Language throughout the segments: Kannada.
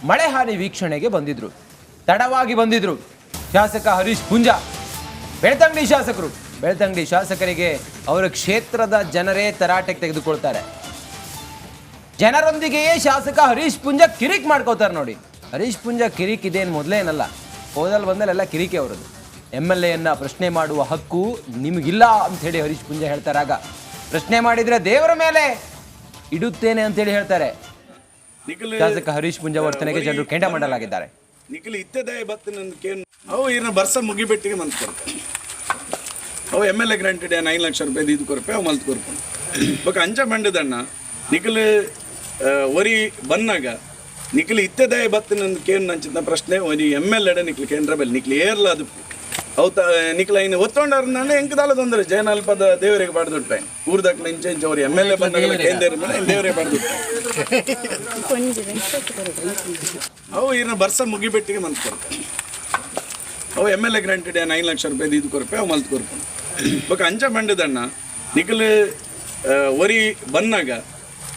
ಮಳೆ ಹಾನಿ ವೀಕ್ಷಣೆಗೆ ಬಂದಿದ್ರು. ತಡವಾಗಿ ಬಂದಿದ್ರು ಶಾಸಕ ಹರೀಶ್ ಪುಂಜಾ. ಬೆಳ್ತಂಗಡಿ ಶಾಸಕರು, ಬೆಳ್ತಂಗಡಿ ಶಾಸಕರಿಗೆ ಅವರ ಕ್ಷೇತ್ರದ ಜನರೇ ತರಾಟೆಗೆ ತೆಗೆದುಕೊಳ್ತಾರೆ. ಜನರೊಂದಿಗೆಯೇ ಶಾಸಕ ಹರೀಶ್ ಪುಂಜಾ ಕಿರಿಕ್ ಮಾಡ್ಕೋತಾರೆ ನೋಡಿ. ಹರೀಶ್ ಪುಂಜಾ ಕಿರಿಕ್ ಇದೇನು ಮೊದಲೇನಲ್ಲ, ಹೋದಲ್ಲಿ ಬಂದಲ್ಲೆಲ್ಲ ಕಿರಿಕೆ ಅವರದು. MLA ಪ್ರಶ್ನೆ ಮಾಡುವ ಹಕ್ಕು ನಿಮಗಿಲ್ಲ ಅಂಥೇಳಿ ಹರೀಶ್ ಪುಂಜಾ ಹೇಳ್ತಾರಾಗ. ಪ್ರಶ್ನೆ ಮಾಡಿದ್ರೆ ದೇವರ ಮೇಲೆ ಇಡುತ್ತೇನೆ ಅಂತೇಳಿ ಹೇಳ್ತಾರೆ. ಶಾಸಕ ಹರೀಶ್ ಪುಂಜಾ ವರ್ತನೆಗೆ ಜನರು ಕೆಂಡ ಮಾಡಲಾಗಿದ್ದಾರೆ. ನಿಖಿಲ್ ಇತ್ತದಾಯ ಬತ್ತನಂದಕ್ಕೇನು ಅವು ಇನ್ನು ಬರ್ಸ ಮುಗಿಬೆಟ್ಟಿಗೆ ಮಂತ್ ಕೊಡ್ತಾರೆ. ಅವು MLA ಗ್ರಾಂಟೆಡ್ 9 ಲಕ್ಷ ರೂಪಾಯಿ ಇದು ಕೊರಪೆ ಅವು ಮಲ್ತ್ ಕೊರ್ಕೊಂಡು ಬೊಕ್ಕ ಅಂಚ ಮಂಡದಣ್ಣ ನಿಖಿಲ್ ಒರಿ ಬನ್ನಾಗ ನಿಖಿಲ್ ಇತ್ತದಾಯ ಬತ್ತನಂದಕ್ಕೇನು ನಂಚಿದ ಪ್ರಶ್ನೆ ಒರಿ MLA ನಿಖಿಲ್ ಕೇಂದ್ರ ಬೆಲೆ ನಿಖಿಲ್ ಏರ್ಲ ಅದು ಅವು ನಿಖಿಲ್ ಇನ್ನು ಒತ್ತೊಂಡಾರ ಎಂಕದಾಲ ತೊಂದರೆ ಜಯನಾಲ್ಪದ ದೇವರಿಗೆ ಪಡೆದುಟ್ಟಾಯ್ ಊರ್ದಾಕ್ಲ ಇಂಚೆ ಅವ್ರು MLA ಬಂದಾಗ ಕೇಂದ್ರ ಮೇಲೆ ದೇವರಿಗೆ ಪಡೆದುಟ್ಟಾಯ್ ಅವು ಇನ್ನು ಬರ್ಸ ಮುಗಿಬೆಟ್ಟಿಗೆ ಮಂತ್ ಕೊಡ್ತಾರೆ. ಅವು MLA ಗ್ರಾಂಟೆಡ್ 9 ಲಕ್ಷ ರೂಪಾಯಿ ಇದು ಕೊರಪೆ ಅವು ಮಲ್ತ್ ಕೊರ್ಕೊಂಡು ಬೊಕ್ಕ ಅಂಚ ಮಂಡದಣ್ಣ ನಿಖಿಲ್ ಒರಿ ಬನ್ನಾಗ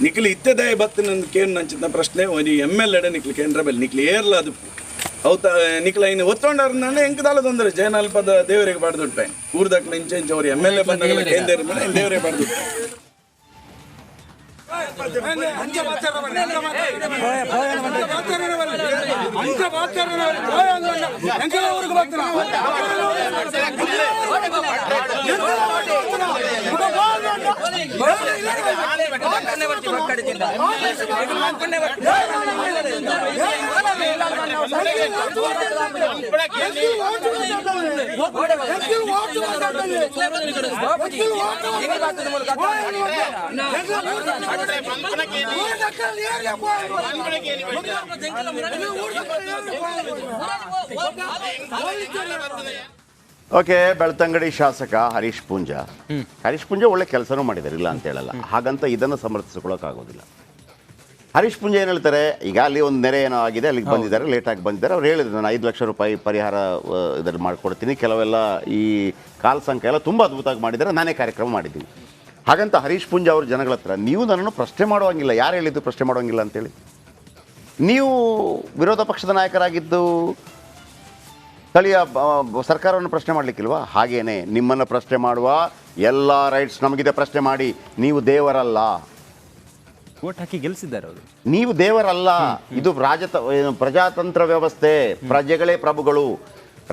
ನಿಖಿಲ್ ಇತ್ತದಾಯ ಬತ್ತನಂದಕ್ಕೇನು ನಂಚಿದ ಪ್ರಶ್ನೆ ಒರಿ MLA ನಿಖಿಲ್ ಕೇಂದ್ರ ಬೆಲೆ ನಿಖಿಲ್ ಏರ್ಲ ಅದು ಅವು ನಿಖಿಲ್ ಇನ್ನು ಒತ್ತೊಂಡಾರ ಎಂಕದಾಲ ತೊಂದರೆ ಜಯನಾಲ್ಪದ ದೇವರಿಗೆ ಪಡೆದುಟ್ಟಾಯ್ ಊರ್ದಾಕ್ಲ ಇಂಚೆ ಅವ್ರು MLA ಬಂದಾಗ ಕೇಂದ್ರ ಮೇಲೆ ದೇವರಿಗೆ ಪಡೆದುಟ್ಟಾಯ್ ಓಕೆ, ಬೆಳ್ತಂಗಡಿ ಶಾಸಕ ಹರೀಶ್ ಪುಂಜಾ ಒಳ್ಳೆ ಕೆಲಸನೂ ಮಾಡಿದ್ದಾರೆ, ಇಲ್ಲ ಅಂತ ಹೇಳಲ್ಲ. ಹಾಗಂತ ಇದನ್ನು ಸಮರ್ಥಿಸ್ಕೊಳ್ಳೋಕ್ಕಾಗೋದಿಲ್ಲ. ಹರೀಶ್ ಪುಂಜಾ ಏನು ಹೇಳ್ತಾರೆ, ಈಗ ಅಲ್ಲಿ ಒಂದು ನೆರೆ ಏನೋ ಆಗಿದೆ, ಅಲ್ಲಿಗೆ ಬಂದಿದ್ದಾರೆ, ಲೇಟಾಗಿ ಬಂದಿದ್ದಾರೆ. ಅವ್ರು ಹೇಳಿದ್ರು ನಾನು 5 ಲಕ್ಷ ರೂಪಾಯಿ ಪರಿಹಾರ ಇದನ್ನು ಮಾಡಿಕೊಡ್ತೀನಿ, ಕೆಲವೆಲ್ಲ ಈ ಕಾಲ್ ಸಂಖ್ಯೆ ಎಲ್ಲ ತುಂಬ ಅದ್ಭುತವಾಗಿ ಮಾಡಿದ್ದಾರೆ, ನಾನೇ ಕಾರ್ಯಕ್ರಮ ಮಾಡಿದ್ದೀನಿ. ಹಾಗಂತ ಹರೀಶ್ ಪುಂಜಾ ಅವ್ರ ಜನಗಳ ಹತ್ರ ನೀವು ನನ್ನನ್ನು ಪ್ರಶ್ನೆ ಮಾಡುವಂಗಿಲ್ಲ, ಯಾರು ಹೇಳಿದ್ದು ಪ್ರಶ್ನೆ ಮಾಡುವಂಗಿಲ್ಲ ಅಂತೇಳಿ? ನೀವು ವಿರೋಧ ಪಕ್ಷದ ನಾಯಕರಾಗಿದ್ದು ಸ್ಥಳೀಯ ಸರ್ಕಾರವನ್ನು ಪ್ರಶ್ನೆ ಮಾಡಲಿಕ್ಕಿಲ್ವಾ? ಹಾಗೇನೆ ನಿಮ್ಮನ್ನು ಪ್ರಶ್ನೆ ಮಾಡುವ ಎಲ್ಲ ರೈಟ್ಸ್ ನಮಗಿದೆ, ಪ್ರಶ್ನೆ ಮಾಡಿ. ನೀವು ದೇವರಲ್ಲ, ಓಟ್ ಹಾಕಿ ಗೆಲ್ಲಿಸಿದ್ದಾರೆ ಅವರು. ನೀವು ದೇವರಲ್ಲ. ಇದು ಪ್ರಜಾತಂತ್ರ ವ್ಯವಸ್ಥೆ, ಪ್ರಜೆಗಳೇ ಪ್ರಭುಗಳು,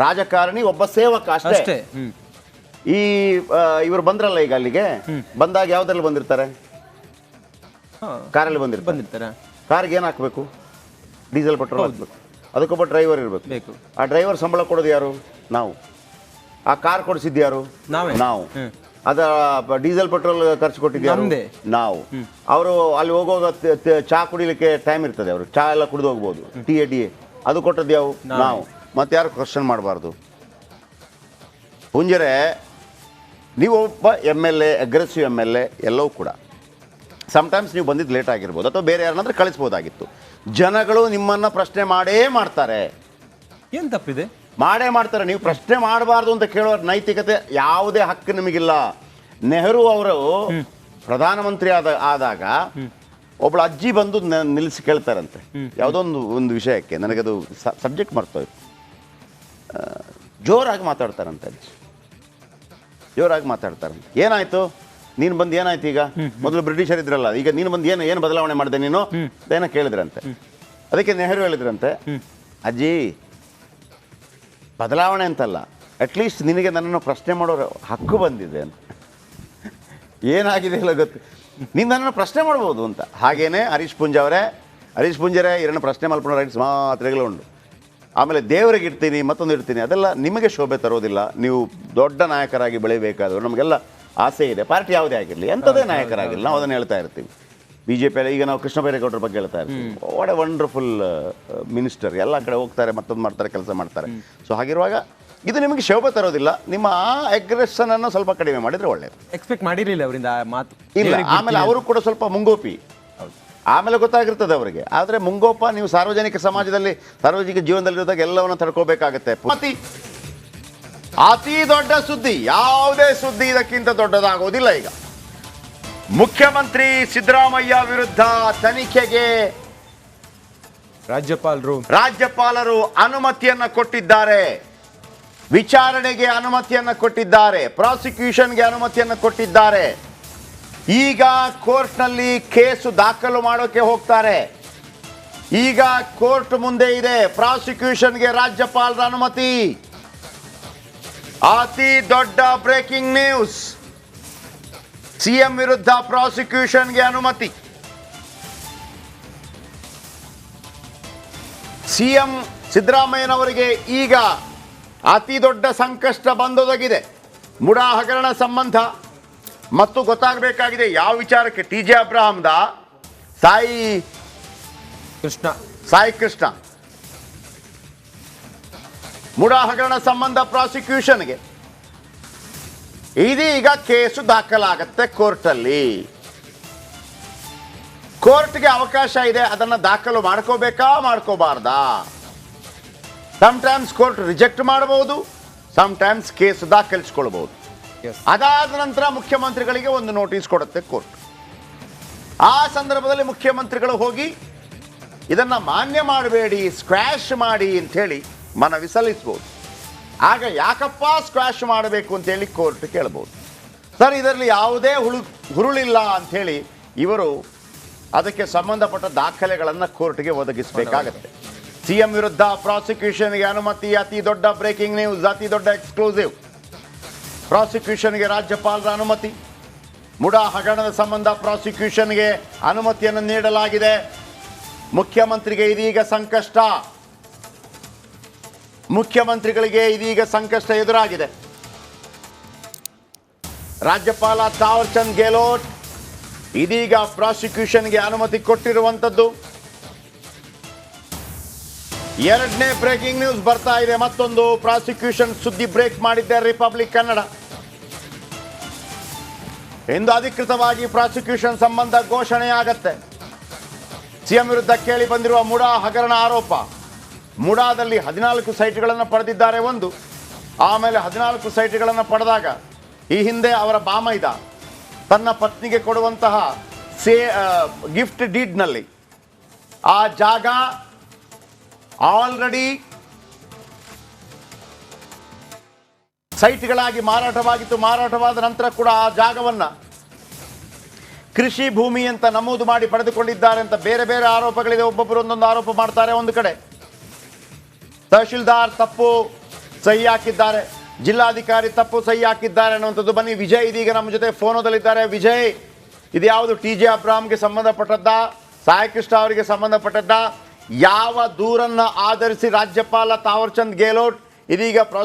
ರಾಜಕಾರಣಿ ಒಬ್ಬ ಸೇವಕ ಅಷ್ಟೇ. ಈ ಇವರು ಬಂದ್ರಲ್ಲ ಈಗ ಅಲ್ಲಿಗೆ ಬಂದಾಗ ಯಾವ್ದ್ರಲ್ಲಿ ಬಂದಿರ್ತಾರೆ? ಕಾರಲ್ಲಿ ಬಂದಿರ್ತಾರೆ. ಕಾರ್ಗೆ ಏನು ಹಾಕಬೇಕು? ಡೀಸೆಲ್ ಪೆಟ್ರೋಲ್ ಹಾಕ್ಬೇಕು, ಅದಕ್ಕೊಬ್ಬ ಡ್ರೈವರ್ ಇರಬೇಕು. ಆ ಡ್ರೈವರ್ ಸಂಬಳ ಕೊಡೋದು ಯಾರು? ನಾವು. ಆ ಕಾರ್ ಕೊಡಿಸಿದ್ದು ಯಾರು? ನಾವು. ಅದ ಡೀಸೆಲ್ ಪೆಟ್ರೋಲ್ ಖರ್ಚು ಕೊಟ್ಟಿದ್ಯಾರು? ನಾವು. ಅವರು ಅಲ್ಲಿ ಹೋಗುವಾಗ ಚಹಾ ಕುಡಿಲಿಕ್ಕೆ ಟೈಮ್ ಇರ್ತದೆ, ಅವರು ಚಹಾ ಎಲ್ಲ ಕುಡಿದು ಹೋಗ್ಬೋದು, ಟಿ ಅದು ಕೊಟ್ಟದ್ದು ಯಾವ? ನಾವು. ಮತ್ತೆ ಯಾರು ಕ್ವಶನ್ ಮಾಡಬಾರ್ದು. ಪುಂಜರೆ, ನೀವು ಒಬ್ಬ MLA, ಅಗ್ರೆಸಿವ್ MLA ಎಲ್ಲವೂ ಕೂಡ. ಸಮ್ಟೈಮ್ಸ್ ನೀವು ಬಂದಿದ್ದು ಲೇಟ್ ಆಗಿರ್ಬೋದು, ಅಥವಾ ಬೇರೆ ಯಾರನ್ನಾದ್ರೂ ಕಳಿಸ್ಬೋದಾಗಿತ್ತು. ಜನಗಳು ನಿಮ್ಮನ್ನು ಪ್ರಶ್ನೆ ಮಾಡೇ ಮಾಡ್ತಾರೆ. ಏನು ತಪ್ಪಿದೆ? ಮಾಡೇ ಮಾಡ್ತಾರೆ. ನೀವು ಪ್ರಶ್ನೆ ಮಾಡಬಾರ್ದು ಅಂತ ಕೇಳೋ ನೈತಿಕತೆ ಯಾವುದೇ ಹಕ್ಕು ನಿಮಗಿಲ್ಲ. ನೆಹರು ಅವರು ಪ್ರಧಾನಮಂತ್ರಿ ಆದಾಗ ಒಬ್ಬಳು ಅಜ್ಜಿ ಬಂದು ನಿಲ್ಲಿಸಿ ಕೇಳ್ತಾರಂತೆ ಯಾವುದೋ ಒಂದು ವಿಷಯಕ್ಕೆ, ನನಗದು ಸಬ್ಜೆಕ್ಟ್ ಮರ್ತೋಯ್ತು. ಜೋರಾಗಿ ಮಾತಾಡ್ತಾರಂತೆ ಅಜ್ಜಿ, ಜೋರಾಗಿ ಮಾತಾಡ್ತಾರಂತೆ. ಏನಾಯ್ತು ನೀನು ಬಂದು, ಏನಾಯ್ತು ಈಗ? ಮೊದಲು ಬ್ರಿಟಿಷರ್ ಇದ್ರಲ್ಲ, ಈಗ ನೀನು ಬಂದು ಏನು ಬದಲಾವಣೆ ಮಾಡಿದೆ ನೀನು ಏನೋ ಕೇಳಿದ್ರಂತೆ. ಅದಕ್ಕೆ ನೆಹರು ಹೇಳಿದ್ರಂತೆ, ಅಜ್ಜಿ ಬದಲಾವಣೆ ಅಂತಲ್ಲ, ಅಟ್ಲೀಸ್ಟ್ ನಿನಗೆ ನನ್ನನ್ನು ಪ್ರಶ್ನೆ ಮಾಡೋ ಹಕ್ಕು ಬಂದಿದೆ ಅಂತ. ಏನಾಗಿದೆ ಇಲ್ಲ ಗೊತ್ತು, ನೀನು ನನ್ನನ್ನು ಪ್ರಶ್ನೆ ಮಾಡ್ಬೋದು ಅಂತ. ಹಾಗೇನೆ ಹರೀಶ್ ಪುಂಜರೇ ಇದನ್ನು ಪ್ರಶ್ನೆ ಮಲ್ಪಡೋ ರೈಟ್ಸ್ ಮಾತ್ರೆಗಳು ಉಂಟು. ಆಮೇಲೆ ದೇವರಿಗೆ ಇಡ್ತೀನಿ, ಮತ್ತೊಂದು ಇಡ್ತೀನಿ, ಅದೆಲ್ಲ ನಿಮಗೆ ಶೋಭೆ ತರೋದಿಲ್ಲ. ನೀವು ದೊಡ್ಡ ನಾಯಕರಾಗಿ ಬೆಳಿಬೇಕಾದ್ರು ನಮಗೆಲ್ಲ ಆಸೆ ಇದೆ. ಪಾರ್ಟಿ ಯಾವುದೇ ಆಗಿರಲಿ, ಎಂಥದೇ ನಾಯಕರಾಗಿರಲಿ, ನಾವು ಅದನ್ನು ಹೇಳ್ತಾ ಇರ್ತೀವಿ. BJP ಈಗ ನಾವು ಕೃಷ್ಣ ಬೈರೇಗೌಡರ ಬಗ್ಗೆ ಹೇಳ್ತಾ ಇರ್ತೀವಿ. ವಾಟ್ ಎ ವಂಡರ್ಫುಲ್ ಮಿನಿಸ್ಟರ್, ಎಲ್ಲ ಕಡೆ ಹೋಗ್ತಾರೆ, ಮತ್ತೊಂದು ಮಾಡ್ತಾರೆ, ಕೆಲಸ ಮಾಡ್ತಾರೆ. ಸೊ ಹಾಗಿರುವಾಗ ಇದು ನಿಮಗೆ ಶೋಭೆ ತರೋದಿಲ್ಲ. ನಿಮ್ಮ ಅಗ್ರೆಷನ್ ಅನ್ನು ಸ್ವಲ್ಪ ಕಡಿಮೆ ಮಾಡಿದ್ರೆ ಒಳ್ಳೆಯದು. ಎಕ್ಸ್ಪೆಕ್ಟ್ ಮಾಡಿರಲಿಲ್ಲ ಅವರಿಂದ ಮಾತು ಇಲ್ಲ. ಆಮೇಲೆ ಅವರು ಕೂಡ ಸ್ವಲ್ಪ ಮುಂಗೋಪಿ, ಆಮೇಲೆ ಗೊತ್ತಾಗಿರ್ತದೆ ಅವರಿಗೆ. ಆದರೆ ಮುಂಗೋಪ ನೀವು ಸಾರ್ವಜನಿಕ ಸಮಾಜದಲ್ಲಿ, ಸಾರ್ವಜನಿಕ ಜೀವನದಲ್ಲಿರೋದಾಗ ಎಲ್ಲವನ್ನು ತಡ್ಕೋಬೇಕಾಗತ್ತೆ. ಅತಿ ದೊಡ್ಡ ಸುದ್ದಿ, ಯಾವುದೇ ಸುದ್ದಿ ಇದಕ್ಕಿಂತ ದೊಡ್ಡದಾಗೋದಿಲ್ಲ. ಈಗ ಮುಖ್ಯಮಂತ್ರಿ ಸಿದ್ದರಾಮಯ್ಯ ವಿರುದ್ಧ ತನಿಖೆಗೆ ರಾಜ್ಯಪಾಲರು ಅನುಮತಿಯನ್ನ ಕೊಟ್ಟಿದ್ದಾರೆ, ವಿಚಾರಣೆಗೆ ಅನುಮತಿಯನ್ನು ಕೊಟ್ಟಿದ್ದಾರೆ, ಪ್ರಾಸಿಕ್ಯೂಷನ್ಗೆ ಅನುಮತಿಯನ್ನು ಕೊಟ್ಟಿದ್ದಾರೆ. ಈಗ ಕೋರ್ಟ್ನಲ್ಲಿ ಕೇಸು ದಾಖಲು ಮಾಡೋಕೆ ಹೋಗ್ತಾರೆ. ಈಗ ಕೋರ್ಟ್ ಮುಂದೆ ಇದೆ, ಪ್ರಾಸಿಕ್ಯೂಷನ್ಗೆ ರಾಜ್ಯಪಾಲರ ಅನುಮತಿ. ಅತಿ ದೊಡ್ಡ ಬ್ರೇಕಿಂಗ್ ನ್ಯೂಸ್, ಸಿಎಂ ವಿರುದ್ಧ ಪ್ರಾಸಿಕ್ಯೂಷನ್ಗೆ ಅನುಮತಿ. ಸಿಎಂ ಸಿದ್ದರಾಮಯ್ಯನವರಿಗೆ ಈಗ ಅತಿ ದೊಡ್ಡ ಸಂಕಷ್ಟ ಬಂದೊದಗಿದೆ. ಮುಡಾ ಹಗರಣ ಸಂಬಂಧ ಮತ್ತು ಗೊತ್ತಾಗಬೇಕಾಗಿದೆ ಯಾವ ವಿಚಾರಕ್ಕೆ. TJ ಅಬ್ರಹಾಂದ ಸಾಯಿ ಕೃಷ್ಣ ಮುಡಾ ಹಗರಣ ಸಂಬಂಧ ಪ್ರಾಸಿಕ್ಯೂಷನ್ಗೆ ಇದೀಗ ಕೇಸು ದಾಖಲಾಗತ್ತೆ ಕೋರ್ಟಲ್ಲಿ. ಕೋರ್ಟ್ಗೆ ಅವಕಾಶ ಇದೆ, ಅದನ್ನು ದಾಖಲು ಮಾಡ್ಕೋಬೇಕಾ ಮಾಡ್ಕೋಬಾರ್ದಾ. ಸಮ್ಟೈಮ್ಸ್ ಕೋರ್ಟ್ ರಿಜೆಕ್ಟ್ ಮಾಡಬಹುದು, ಸಮ್ಟೈಮ್ಸ್ ಕೇಸ್ ದಾಖಲಿಸ್ಕೊಳ್ಬಹುದು. ಅದಾದ ನಂತರ ಮುಖ್ಯಮಂತ್ರಿಗಳಿಗೆ ಒಂದು ನೋಟಿಸ್ ಕೊಡುತ್ತೆ ಕೋರ್ಟ್. ಆ ಸಂದರ್ಭದಲ್ಲಿ ಮುಖ್ಯಮಂತ್ರಿಗಳು ಹೋಗಿ ಇದನ್ನು ಮಾನ್ಯ ಮಾಡಬೇಡಿ, ಸ್ಕ್ವಾಶ್ ಮಾಡಿ ಅಂಥೇಳಿ ಮನವಿ ಸಲ್ಲಿಸ್ಬೋದು. ಆಗ ಯಾಕಪ್ಪ ಸ್ಕ್ವಾಶ್ ಮಾಡಬೇಕು ಅಂತೇಳಿ ಕೋರ್ಟ್ ಕೇಳ್ಬೋದು. ಸರ್, ಇದರಲ್ಲಿ ಯಾವುದೇ ಹುರುಳಿಲ್ಲ ಅಂಥೇಳಿ ಇವರು ಅದಕ್ಕೆ ಸಂಬಂಧಪಟ್ಟ ದಾಖಲೆಗಳನ್ನು ಕೋರ್ಟ್ಗೆ ಒದಗಿಸಬೇಕಾಗತ್ತೆ. ಸಿಎಂ ವಿರುದ್ಧ ಪ್ರಾಸಿಕ್ಯೂಷನ್ಗೆ ಅನುಮತಿ, ಅತಿ ದೊಡ್ಡ ಬ್ರೇಕಿಂಗ್ ನ್ಯೂಸ್, ಅತಿ ದೊಡ್ಡ ಎಕ್ಸ್ಕ್ಲೂಸಿವ್. ಪ್ರಾಸಿಕ್ಯೂಷನ್ಗೆ ರಾಜ್ಯಪಾಲರ ಅನುಮತಿ. ಮುಡಾ ಹಗರಣದ ಸಂಬಂಧ ಪ್ರಾಸಿಕ್ಯೂಷನ್ಗೆ ಅನುಮತಿಯನ್ನು ನೀಡಲಾಗಿದೆ. ಮುಖ್ಯಮಂತ್ರಿಗೆ ಇದೀಗ ಸಂಕಷ್ಟ, ಮುಖ್ಯಮಂತ್ರಿಗಳಿಗೆ ಇದೀಗ ಸಂಕಷ್ಟ ಎದುರಾಗಿದೆ. ರಾಜ್ಯಪಾಲ ತಾವರ್ ಚಂದ್ ಗೆಹ್ಲೋಟ್ ಇದೀಗ ಪ್ರಾಸಿಕ್ಯೂಷನ್ಗೆ ಅನುಮತಿ ಕೊಟ್ಟಿರುವಂಥದ್ದು. ಎರಡನೇ ಬ್ರೇಕಿಂಗ್ ನ್ಯೂಸ್ ಬರ್ತಾ ಇದೆ. ಮತ್ತೊಂದು ಪ್ರಾಸಿಕ್ಯೂಷನ್ ಸುದ್ದಿ ಬ್ರೇಕ್ ಮಾಡಿದ್ದಾರೆ ರಿಪಬ್ಲಿಕ್ ಕನ್ನಡ. ಇಂದು ಅಧಿಕೃತವಾಗಿ ಪ್ರಾಸಿಕ್ಯೂಷನ್ ಸಂಬಂಧ ಘೋಷಣೆಯಾಗತ್ತೆ. ಸಿಎಂ ವಿರುದ್ಧ ಕೇಳಿ ಬಂದಿರುವ ಮುಡಾ ಹಗರಣ ಆರೋಪ. ಮುಡಾದಲ್ಲಿ 14 ಸೈಟ್ಗಳನ್ನು ಪಡೆದಿದ್ದಾರೆ ಒಂದು, ಆಮೇಲೆ 14 ಸೈಟ್ಗಳನ್ನು ಪಡೆದಾಗ ಈ ಹಿಂದೆ ಅವರ ಬಾಮೈದ ತನ್ನ ಪತ್ನಿಗೆ ಕೊಡುವಂತಹ ಗಿಫ್ಟ್ ಡೀಡ್ನಲ್ಲಿ ಆ ಜಾಗ ಆಲ್ರೆಡಿ ಸೈಟ್ಗಳಾಗಿ ಮಾರಾಟವಾಗಿತ್ತು. ಮಾರಾಟವಾದ ನಂತರ ಕೂಡ ಆ ಜಾಗವನ್ನು ಕೃಷಿ ಭೂಮಿ ಅಂತ ನಮೂದು ಮಾಡಿ ಪಡೆದುಕೊಂಡಿದ್ದಾರೆ ಅಂತ ಬೇರೆ ಬೇರೆ ಆರೋಪಗಳಿದೆ. ಒಬ್ಬೊಬ್ಬರು ಒಂದೊಂದು ಆರೋಪ ಮಾಡ್ತಾರೆ. ಒಂದು ಕಡೆ ತಹಶೀಲ್ದಾರ್ ತಪ್ಪು ಸಹಿ ಹಾಕಿದ್ದಾರೆ, ಜಿಲ್ಲಾಧಿಕಾರಿ ತಪ್ಪು ಸಹಿ ಹಾಕಿದ್ದಾರೆ ಅನ್ನುವಂಥದ್ದು. ಬನ್ನಿ, ವಿಜಯ್ ಇದೀಗ ನಮ್ಮ ಜೊತೆ ಫೋನದಲ್ಲಿದ್ದಾರೆ. ವಿಜಯ್, ಇದು ಯಾವುದು TJ ಅಬ್ರಹಾಂಗೆ ಸಂಬಂಧಪಟ್ಟದ್ದ, ಸಾಯಿಕೃಷ್ಣ ಅವರಿಗೆ ಸಂಬಂಧಪಟ್ಟದ್ದ? ಯಾವ ದೂರನ್ನು ಆಧರಿಸಿ ರಾಜ್ಯಪಾಲ ತಾವರ್ ಚಂದ್ ಗೆಹ್ಲೋಟ್ ಇದೀಗ